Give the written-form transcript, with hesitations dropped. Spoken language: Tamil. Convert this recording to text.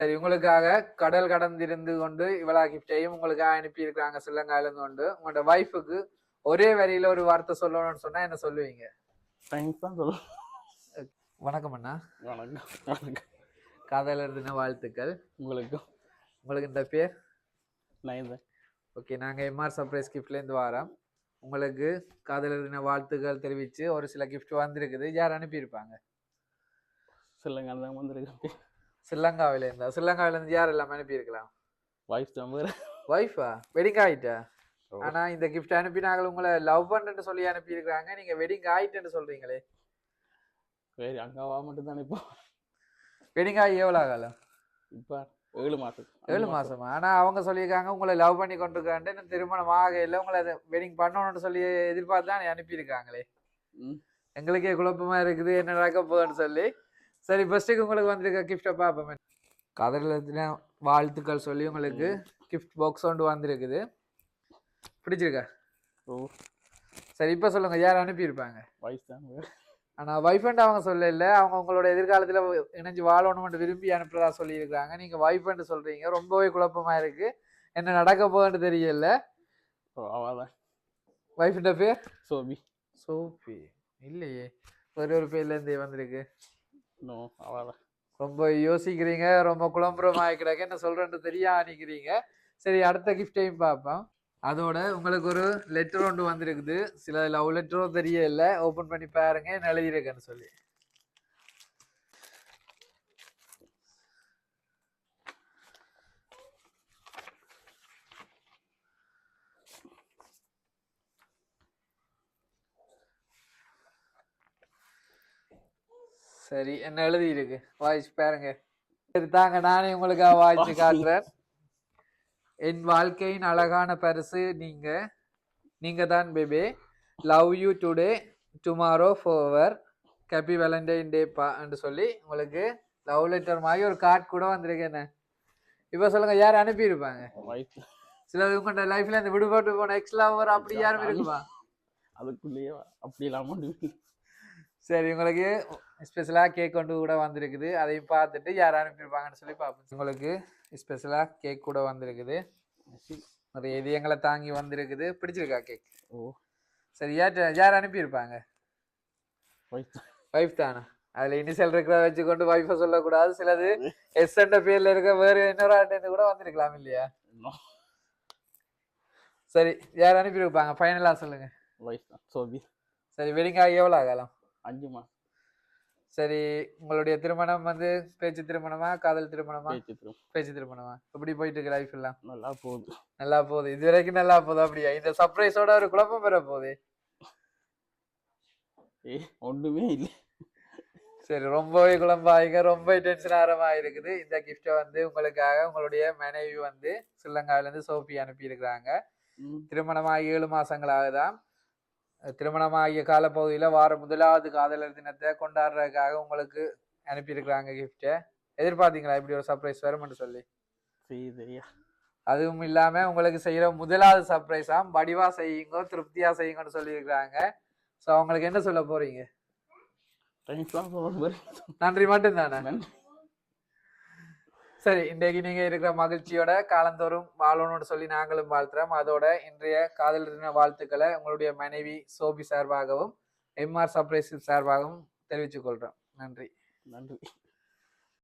சரி, உங்களுக்காக கடல் கடந்திருந்து கொண்டு இவ்வளவு கிஃப்டையும் உங்களுக்காக அனுப்பி இருக்கிறாங்க ஸ்ரீலங்கால இருந்து கொண்டு. உங்களோட வைஃபுக்கு ஒரே வரியில ஒரு வார்த்தை சொல்லணும்னு சொன்னா என்ன சொல்லுவீங்க? தேங்க்ஸ் தான் சொல்லுவேன். வணக்கம் அண்ணா. வணக்கம். வணக்கம். காதலர் தின வாழ்த்துக்கள் உங்களுக்கும். உங்களுக்கு இந்த பேர்? நயன்தான். ஓகே, நாங்கள் எம்ஆர் சர்ப்ரைஸ் கிஃப்ட்லேருந்து வரோம். உங்களுக்கு காதலர் தின வாழ்த்துக்கள் தெரிவித்து ஒரு சில கிஃப்ட் வந்திருக்குது. யார் அனுப்பியிருப்பாங்க? ஸ்ரீலங்காவில் தான் வந்திருக்கு. ஸ்ரீலங்காவிலேருந்தா? ஸ்ரீலங்காவிலேருந்து யார் எல்லாம் அனுப்பியிருக்கலாம்? வைஃப் தான். வைஃபா? வெட்டிங் ஆகிட்டா? ஆனால் இந்த கிஃப்ட் அனுப்பி நாங்கள் உங்களை லவ் பண்ணுன்னு சொல்லி அனுப்பியிருக்கிறாங்க. நீங்கள் வெட்டிங் ஆகிட்டுன்னு சொல்கிறீங்களே. சரி, அங்காவா மட்டும் தானே. இப்போ வெட்டிங் ஆகி எவ்வளோ காலம்? இப்போ 7 மாதம். 7 மாதமா? ஆனால் அவங்க சொல்லியிருக்காங்க உங்களை லவ் பண்ணி கொண்டிருக்கான்ட்டு, திருமணம் ஆக இல்லை, உங்களை வெட்டிங் பண்ணணும்னு சொல்லி எதிர்பார்த்து தான் அனுப்பியிருக்காங்களே. எங்களுக்கே குழப்பமா இருக்குது என்ன நடக்க போகுதுன்னு சொல்லி. சரி, ஃபர்ஸ்ட்டுக்கு உங்களுக்கு வந்திருக்க கிஃப்டை பார்ப்போமே. காதலத்தின வாழ்த்துக்கள் சொல்லி உங்களுக்கு கிஃப்ட் பாக்ஸ் ஒன்று வந்திருக்குது. பிடிச்சிருக்கா? ஓ சரி, இப்போ சொல்லுங்க, யார் அனுப்பியிருப்பாங்க? வைஃப் தான். ஆனால் வைஃப்ன்ட்டு அவங்க சொல்லல, அவங்க உங்களோட எதிர்காலத்தில் இணைஞ்சு வாழணும்னு விரும்பி அனுப்புறதா சொல்லியிருக்காங்க. நீங்கள் வைஃப்ன்ட்டு சொல்கிறீங்க, ரொம்பவே குழப்பமா இருக்கு. என்ன நடக்க போகுதுன்னு தெரியல. அவதான். வைஃப்ன்ற பேர்? சோபி. சோபி இல்லையே, வேற ஒரு பேர்லேருந்து வந்திருக்கு. நோ, அவதான். ரொம்ப யோசிக்கிறீங்க, ரொம்ப குழம்புறமா கிடக்க, என்ன சொல்றேன்னு தெரியா நினைக்கிறீங்க. சரி, அடுத்த கிஃப்டையும் பார்ப்போம். அதோட உங்களுக்கு ஒரு லெட்டர் ஒன்று வந்திருக்குது. சில லவ் லெட்டரோ தெரியல, ஓப்பன் பண்ணி பாருங்க என்ன எழுதியிருக்கேன்னு சொல்லி. சரி, என்ன எழுதி இருக்கு வாய்ஸ் பாருங்க. சரி தாங்க, நானே உங்களுக்காக வாய்ஸ் காட்டுறேன். என் வாழ்க்கையின் அழகான பரிசு நீங்க தான் baby. Love you today tomorrow forever. Happy Valentine day பான்னு சொல்லி உங்களுக்கு லவ் லெட்டர் மாதிரி ஒரு கார்டு கூட வந்திருக்கு. என்ன இப்போ சொல்லுங்க, யார் அனுப்பியிருப்பாங்க? சிலது உங்களோட லைஃப்ல இந்த விடுபட்டு போன எக்ஸ் லவர் அப்படி யாரும் இருக்குமா? அதுக்குள்ளேயே அப்படி இல்லாம. சரி, உங்களுக்கு ஸ்பெஷலாக கேக் கொண்டு கூட வந்திருக்குது. அதையும் பார்த்துட்டு யார் அனுப்பியிருப்பாங்கன்னு சொல்லி பார்ப்போம். உங்களுக்கு ஸ்பெஷலாக கேக் கூட வந்திருக்குது. நிறைய இதயங்களை தாங்கி வந்திருக்குது. பிடிச்சிருக்கா கேக்? ஓ சரி, யார் அனுப்பியிருப்பாங்க? வைஃப் தானே? அதில் இனிஷியல் இருக்கிறத வச்சுக்கொண்டு வைஃபை சொல்லக்கூடாது. சிலது எஸ்என்ற பேரில் இருக்க வேறு இன்னொரு ஆண்டு கூட வந்திருக்கலாம் இல்லையா? சரி, யார் அனுப்பியிருப்பாங்க ஃபைனலாக சொல்லுங்க. சோபி. சரி, வெட்டிங் ஆகி எவ்வளோ காலம்? 5 மாதம். சரி, உங்களுடைய திருமணம் பேச்சு திருமணமா காதல் திருமணமா? பேச்சு திருமணமா? எப்படி போயிட்டு இருக்கு லைஃப் எல்லாம்? நல்லா போகுது. நல்லா போகுது, இது வரைக்கும் நல்லா போகுது. அப்படியா? இந்த சர்ப்ரைஸோட ஒரு குழப்பம் பெற போகுது. ஒன்றுமே இல்லை. சரி, ரொம்பவே குழம்பாயிங்க, ரொம்ப டென்ஷன் ஆரமா இருக்குது. இந்த கிஃப்டை உங்களுக்காக உங்களுடைய மனைவி ஸ்ரீலங்காவிலேருந்து சோபி அனுப்பி இருக்கிறாங்க. திருமணமாகி 7 மாசங்களாகதான். திருமணமாகிய காலப்பகுதியில் வார முதலாவது காதலர் தினத்தை கொண்டாடுறதுக்காக உங்களுக்கு அனுப்பியிருக்கிறாங்க கிஃப்டை. எதிர்பார்த்தீங்களா இப்படி ஒரு சர்ப்ரைஸ் வரும்னு சொல்லி? அதுவும் இல்லாமல் உங்களுக்கு செய்கிற முதலாவது சர்ப்ரைஸாக வடிவா செய்யுங்க, திருப்தியாக செய்யுங்கன்னு சொல்லியிருக்கிறாங்க. ஸோ அவங்களுக்கு என்ன சொல்ல போறீங்க? நன்றி மட்டும்தானே? சரி, இன்றைக்கு நீங்கள் இருக்கிற மகிழ்ச்சியோட காலந்தோறும் வாழணும்னு சொல்லி நாங்களும் வாழ்த்துறோம். அதோட இன்றைய காதலர் தின வாழ்த்துக்களை உங்களுடைய மனைவி சோபி சார்பாகவும் எம்ஆர் சர்ப்ரைஸ் சார்பாகவும் தெரிவித்துக் கொள்கிறோம். நன்றி.